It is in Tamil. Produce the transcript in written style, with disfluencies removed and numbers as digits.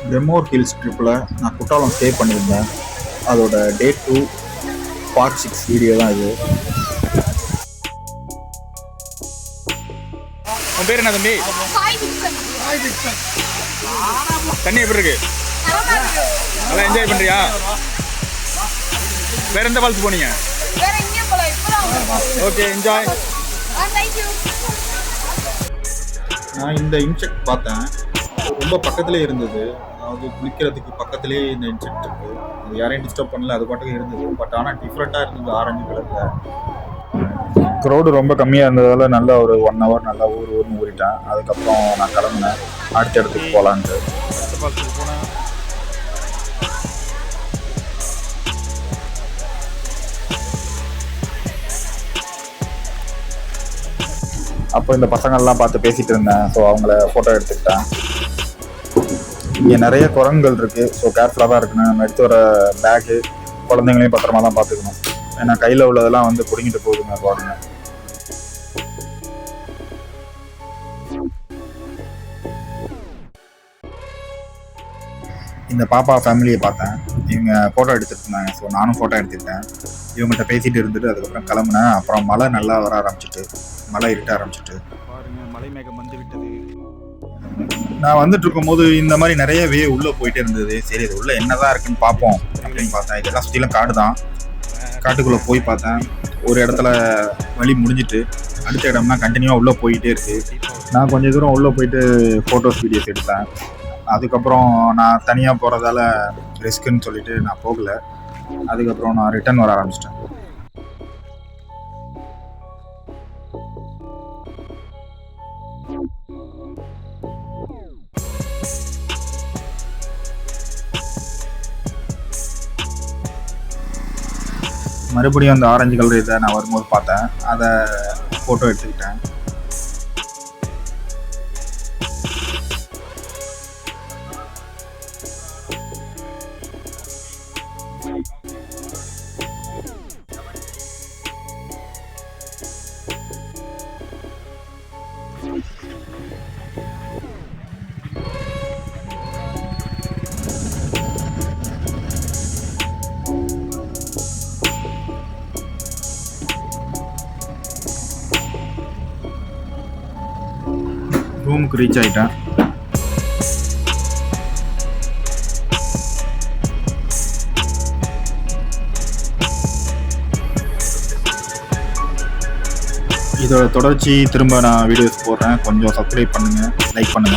பிரம்மோர் ஹில்ஸ் ட்ரிப்பில் நான் குற்றாலம் ஸ்டே பண்ணியிருந்தேன். அதோட டே 2 பார்ட் 6 வீடியோ தான் இது. உன் பேர் என்ன தம்பி? தண்ணி எப்படி இருக்கு? நல்லா என்ஜாய் பண்றியா? வேற எந்த ஃபால்ஸ் போனீங்க? Okay, enjoy. நான் இந்த இன்செக்ட் பார்த்தேன், ரொம்ப பக்கத்துலேயே இருந்தது. அதாவது குளிக்கிறதுக்கு பக்கத்துலேயே இந்த இன்செக்ட் இருக்கு. அது யாரையும் டிஸ்டர்ப் பண்ணல, அது பாட்டுக்கு இருந்தது. பட் ஆனால் டிஃப்ரெண்ட்டாக இருந்தது, ஆரஞ்சு கலரில். க்ரௌடு ரொம்ப கம்மியாக இருந்ததால் நல்லா ஒரு 1 hour நல்லா ஊர்னு ஊறிட்டேன். அதுக்கப்புறம் நான் கிளம்புனேன் அடுத்த இடத்துக்கு போகலான்ட்டு. அப்போ இந்த பசங்கள்லாம் பார்த்து பேசிகிட்டு இருந்தேன். ஸோ அவங்கள ஃபோட்டோ எடுத்துக்கிட்டேன். இங்கே நிறைய குரங்குகள் இருக்குது. ஸோ கேர்ஃபுல்லாக தான் இருக்கணும். நம்ம எடுத்து வர பேக்கு குழந்தைங்களையும் பத்திரமா தான் பார்த்துக்கணும். ஏன்னா கையில் உள்ளதெல்லாம் வந்து பிடிங்கிட்டு போகுதுங்க குரங்குங்க. இந்த பாப்பா ஃபேமிலியை பார்த்தேன். இவங்க ஃபோட்டோ எடுத்துகிட்டு இருந்தாங்க. ஸோ நானும் ஃபோட்டோ எடுத்துக்கிட்டேன். இவங்கள்ட்ட பேசிகிட்டு இருந்துட்டு அதுக்கப்புறம் கிளம்புனேன். அப்புறம் மழை நல்லா வர ஆரம்பிச்சிட்டு, மழை இருட்ட ஆரம்பிச்சிட்டு பாருங்க, மலை மேகம் வந்து விட்டது. நான் வந்துட்டு இருக்கும்போது இந்த மாதிரி நிறைய வே உள்ளே போயிட்டே இருந்தது. சரி, இது உள்ள என்னதான் இருக்குன்னு பார்ப்போம் அப்படின்னு பார்த்தேன். இதெல்லாம் சுற்றிலும் காடு தான். காட்டுக்குள்ளே போய் பார்த்தேன். ஒரு இடத்துல வழி முடிஞ்சிட்டு அடுத்த இடம்னா கண்டினியூவாக உள்ளே போயிட்டே இருக்குது. நான் கொஞ்சம் தூரம் உள்ளே போயிட்டு ஃபோட்டோஸ் வீடியோஸ் எடுத்தேன். அதுக்கப்புறம் நான் தனியாக போகிறதால ரிஸ்க்குன்னு சொல்லிட்டு நான் போகலை. அதுக்கப்புறம் நான் ரிட்டர்ன் வர ஆரம்பிச்சிட்டேன். மறுபடியும் அந்த ஆரஞ்சு கலர் இதை நான் வரும்போது பார்த்தேன். அதை ஃபோட்டோ எடுத்துக்கிட்டேன். ரூமுக்கு ரீச் ஆகிட்டேன். இதோட தொடர்ச்சி திரும்ப நான் வீடியோஸ் போடுறேன். கொஞ்சம் சப்ஸ்கிரைப் பண்ணுங்கள், லைக் பண்ணுங்கள்.